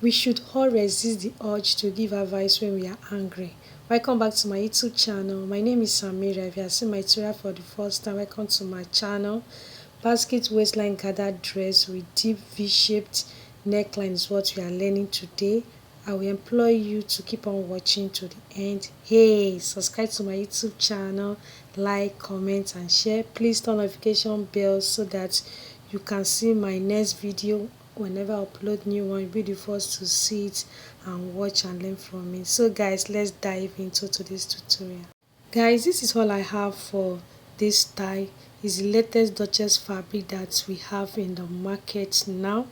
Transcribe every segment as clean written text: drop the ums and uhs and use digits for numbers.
We should all resist the urge to give advice when we are angry. Welcome back to my YouTube channel. My name is Samira. If you are seeing my tutorial for the first time, welcome to my channel. Basket waistline gathered dress with deep V-shaped neckline is what we are learning today. I will implore you to keep on watching to the end. Hey, subscribe to my YouTube channel, like, comment and share. Please turn notification bell so that you can see my next video. Whenever I upload new one, you'll be the first to see it and watch and learn from me. So guys, let's dive into today's tutorial. Guys, this is all I have for this style. Is the latest Duchess fabric that we have in the market now.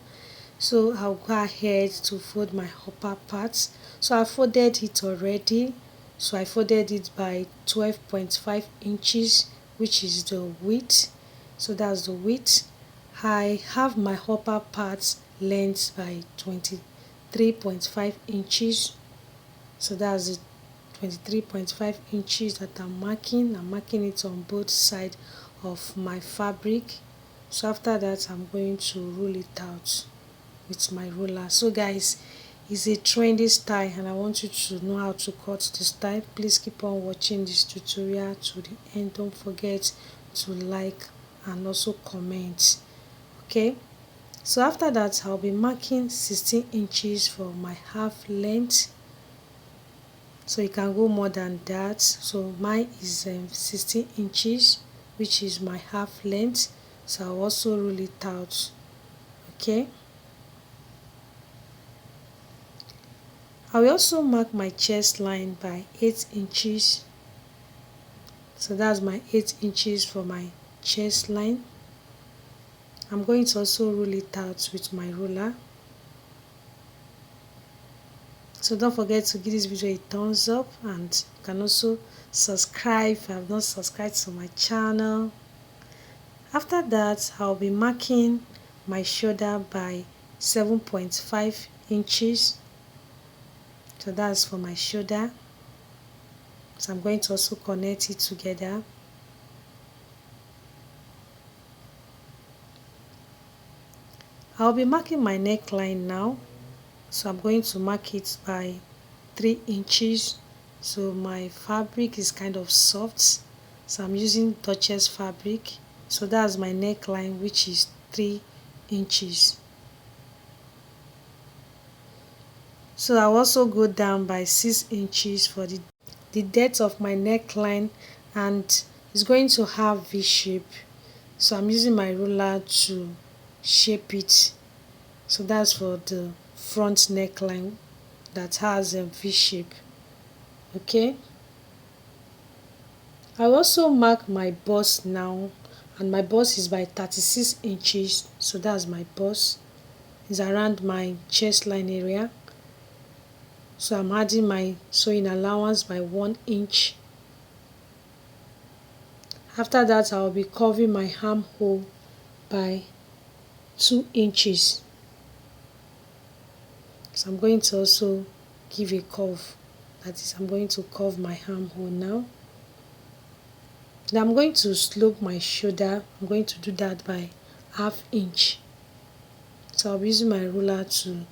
So I'll go ahead to fold my upper part. So I folded it already. So I folded it by 12.5 inches, which is the width. So that's the width. I have my upper part length by 23.5 inches. So that's the 23.5 inches that I'm marking. I'm marking it on both sides of my fabric. So after that, I'm going to roll it out with my ruler. So guys, it's a trendy style and I want you to know how to cut the style. Please keep on watching this tutorial to the end. Don't forget to like and also comment. Okay, so after that, I'll be marking 16 inches for my half length. So you can go more than that. So mine is 16 inches, which is my half length. So I'll also roll it out. Okay, I will also mark my chest line by 8 inches. So that's my 8 inches for my chest line. I'm going to also roll it out with my ruler. So don't forget to give this video a thumbs up and you can also subscribe if you have not subscribed to my channel. After that, I'll be marking my shoulder by 7.5 inches. So that's for my shoulder. So I'm going to also connect it together. I'll be marking my neckline now. So I'm going to mark it by 3 inches. So my fabric is kind of soft. So I'm using Duchess fabric. So that's my neckline, which is 3 inches. So I'll also go down by 6 inches for the depth of my neckline, and it's going to have V shape. So I'm using my ruler to shape it. So that's for the front neckline that has a V shape. Okay, I also mark my bust now, and my bust is by 36 inches. So that's my bust. It's around my chest line area. So I'm adding my sewing allowance by 1 inch. After that, I'll be curving my armhole by 2 inches. So I'm going to also give a curve. That is, I'm going to curve my armhole now. Now I'm going to slope my shoulder. I'm going to do that by ½ inch. So I'll be using my ruler to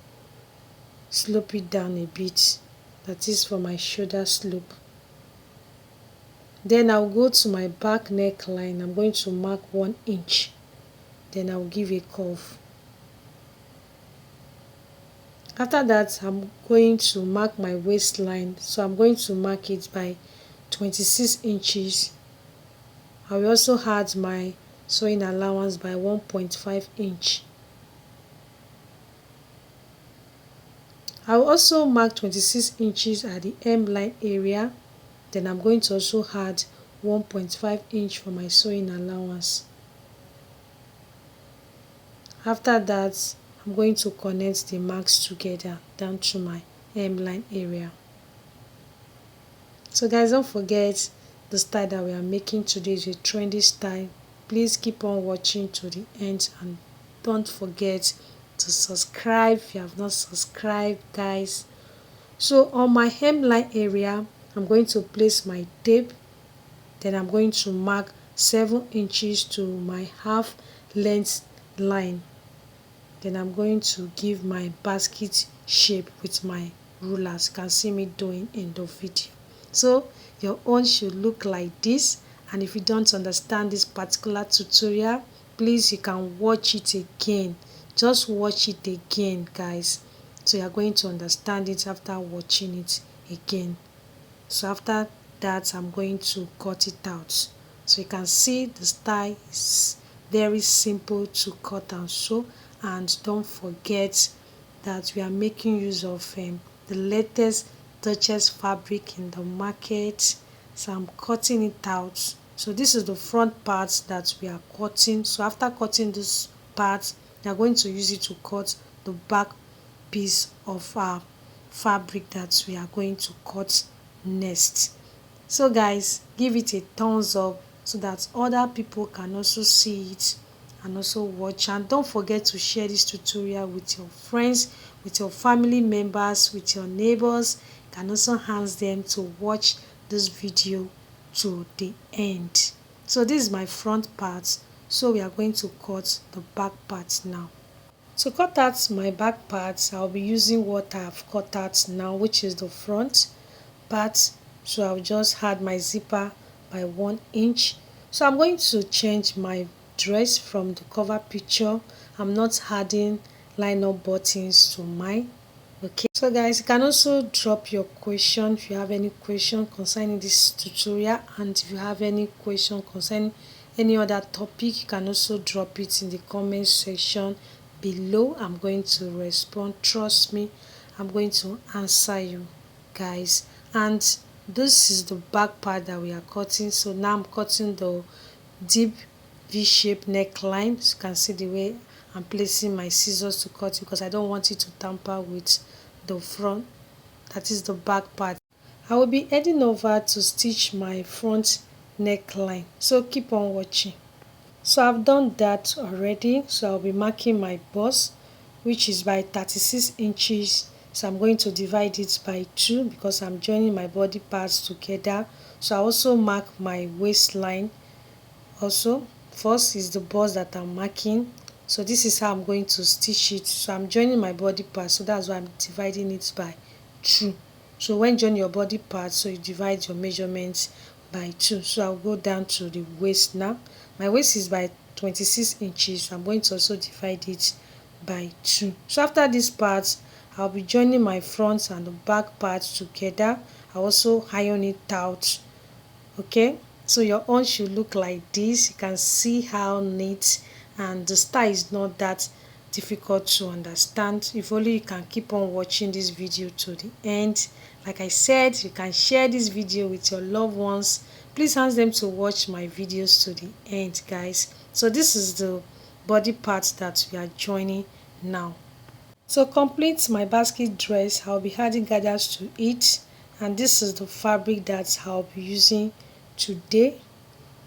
slope it down a bit. That is for my shoulder slope. Then I'll go to my back neckline. I'm going to mark 1 inch. Then I'll give a curve. After that, I'm going to mark my waistline. So I'm going to mark it by 26 inches. I will also add my sewing allowance by 1.5 inch. I will also mark 26 inches at the hemline area. Then I'm going to also add 1.5 inch for my sewing allowance. After that, I'm going to connect the marks together down to my hemline area. So guys, don't forget the style that we are making today is a trendy style. Please keep on watching to the end and don't forget to subscribe if you have not subscribed, guys. So on my hemline area, I'm going to place my tape. Then I'm going to mark 7 inches to my half length line. then I'm going to give my basket shape with my rulers. You can see me doing in the video. So your own should look like this, and if you don't understand this particular tutorial, please you can watch it again. Just watch it again, guys, so you're going to understand it after watching it again. So after that, I'm going to cut it out. So you can see the style is very simple to cut and sew, and don't forget that we are making use of the latest Duchess fabric in the market. So I'm cutting it out. So this is the front part that we are cutting. So after cutting this part, we are going to use it to cut the back piece of our fabric that we are going to cut next. So guys, give it a thumbs up so that other people can also see it and also watch. And don't forget to share this tutorial with your friends, with your family members, with your neighbors. You can also ask them to watch this video to the end. So this is my front part, so we are going to cut the back part now. To cut out my back part, I'll be using what I've cut out now, which is the front part. So I'll just add my zipper by 1 inch. So I'm going to change my dress from the cover picture. I'm not adding line-up buttons to mine. Okay, so guys, you can also drop your question if you have any question concerning this tutorial, and if you have any question concerning any other topic, you can also drop it in the comment section below. I'm going to respond. Trust me, I'm going to answer you guys. And this is the back part that we are cutting. So now I'm cutting the deep V-shaped neckline. So you can see the way I'm placing my scissors to cut it, because I don't want it to tamper with the front, that is the back part. I will be heading over to stitch my front neckline, so keep on watching. So I've done that already. So I'll be marking my bust, which is by 36 inches. So I'm going to divide it by 2 because I'm joining my body parts together. So I also mark my waistline. Also, first is the bust that I'm marking. So this is how I'm going to stitch it. So I'm joining my body part, so that's why I'm dividing it by 2. So when joining your body part, so you divide your measurements by 2. So I'll go down to the waist now. My waist is by 26 inches. So I'm going to also divide it by 2. So after this part, I'll be joining my front and the back part together. I also iron it out. Okay, so your own should look like this. You can see how neat, and the style is not that difficult to understand. If only you can keep on watching this video to the end. Like I said, you can share this video with your loved ones. Please ask them to watch my videos to the end, guys. So this is the body part that we are joining now. So complete my basket dress, I'll be adding gathers to it, and this is the fabric that I'll be using today.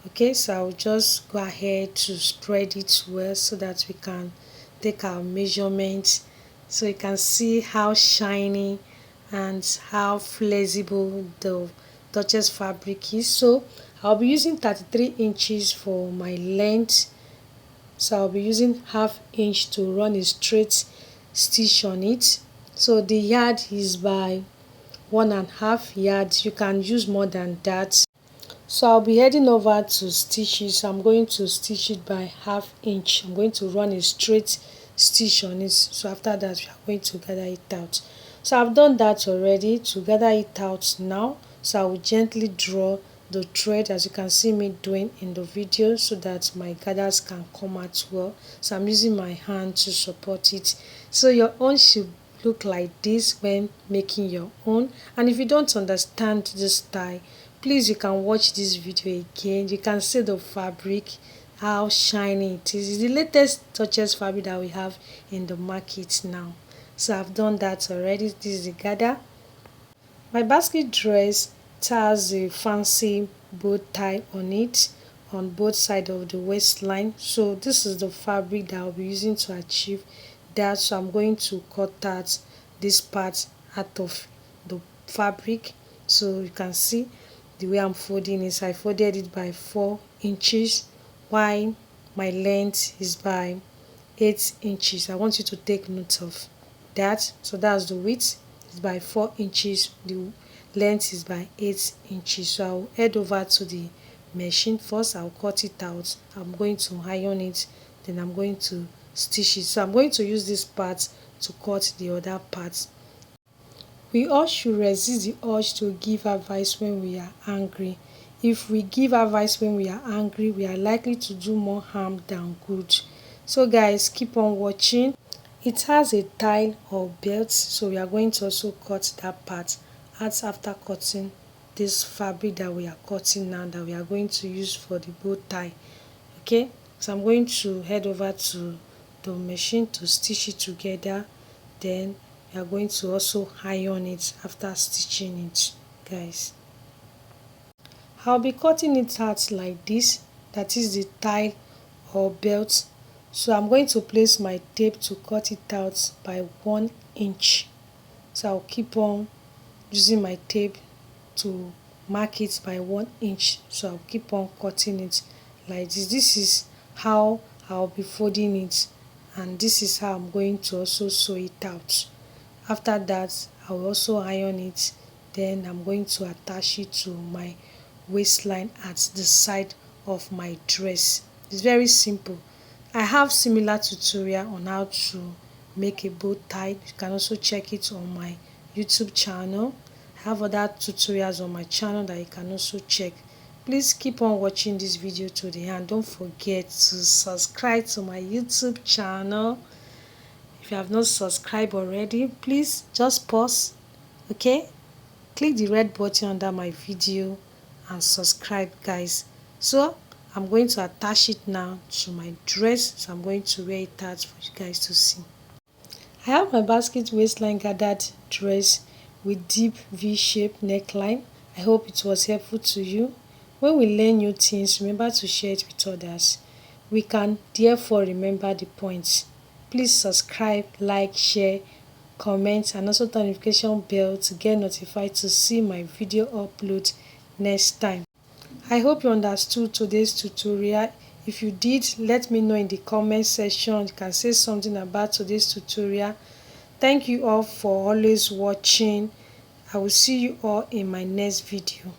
Okay, so I'll just go ahead to spread it well so that we can take our measurements. So you can see how shiny and how flexible the Duchess fabric is. So I'll be using 33 inches for my length. So I'll be using ½ inch to run a straight stitch on it. So the yard is by 1.5 yards. You can use more than that. So I'll be heading over to stitch it. So I'm going to stitch it by ½ inch. I'm going to run a straight stitch on it. So after that, we are going to gather it out. So I've done that already. To gather it out now, so I will gently draw the thread, as you can see me doing in the video, so that my gathers can come out well. So I'm using my hand to support it. So your own should look like this when making your own. And if you don't understand this style, please you can watch this video again. You can see the fabric, how shiny it is. It's the latest Duchess fabric that we have in the market now. So I've done that already. This is the gather. My basket dress has a fancy bow tie on it on both sides of the waistline. So this is the fabric that I'll be using to achieve that. So I'm going to cut out this part out of the fabric. So you can see the way I'm folding it. I folded it by 4 inches, while my length is by 8 inches. I want you to take note of that. So that's the width is by 4 inches, the length is by 8 inches. So I'll head over to the machine. First I'll cut it out, I'm going to iron it, then I'm going to stitch it. So I'm going to use this part to cut the other part. We all should resist the urge to give advice when we are angry. If we give advice when we are angry, we are likely to do more harm than good. So guys, keep on watching. It has a tie or belt, so we are going to also cut that part out after cutting this fabric that we are cutting now, that we are going to use for the bow tie. Okay, so I'm going to head over to the machine to stitch it together, then we are going to also iron it after stitching it, guys. I'll be cutting it out like this, that is the tie or belt. So I'm going to place my tape to cut it out by 1 inch. So I'll keep on using my tape to mark it by 1 inch. So I'll keep on cutting it like this. This is how I'll be folding it, and this is how I'm going to also sew it out. After that, I'll also iron it, then I'm going to attach it to my waistline at the side of my dress. It's very simple. I have similar tutorial on how to make a bow tie. You can also check it on my YouTube channel. I have other tutorials on my channel that you can also check. Please keep on watching this video to the end. Don't forget to subscribe to my YouTube channel. If you have not subscribed already, please just pause, okay? Click the red button under my video and subscribe, guys. So I'm going to attach it now to my dress. So I'm going to wear it out for you guys to see. I have my basket waistline gathered dress with deep V-shaped neckline. I hope it was helpful to you. When we learn new things, remember to share it with others. We can therefore remember the points. Please subscribe, like, share, comment, and also turn notification bell to get notified to see my video upload next time. I hope you understood today's tutorial. If you did, let me know in the comment section. You can say something about today's tutorial. Thank you all for always watching. I will see you all in my next video.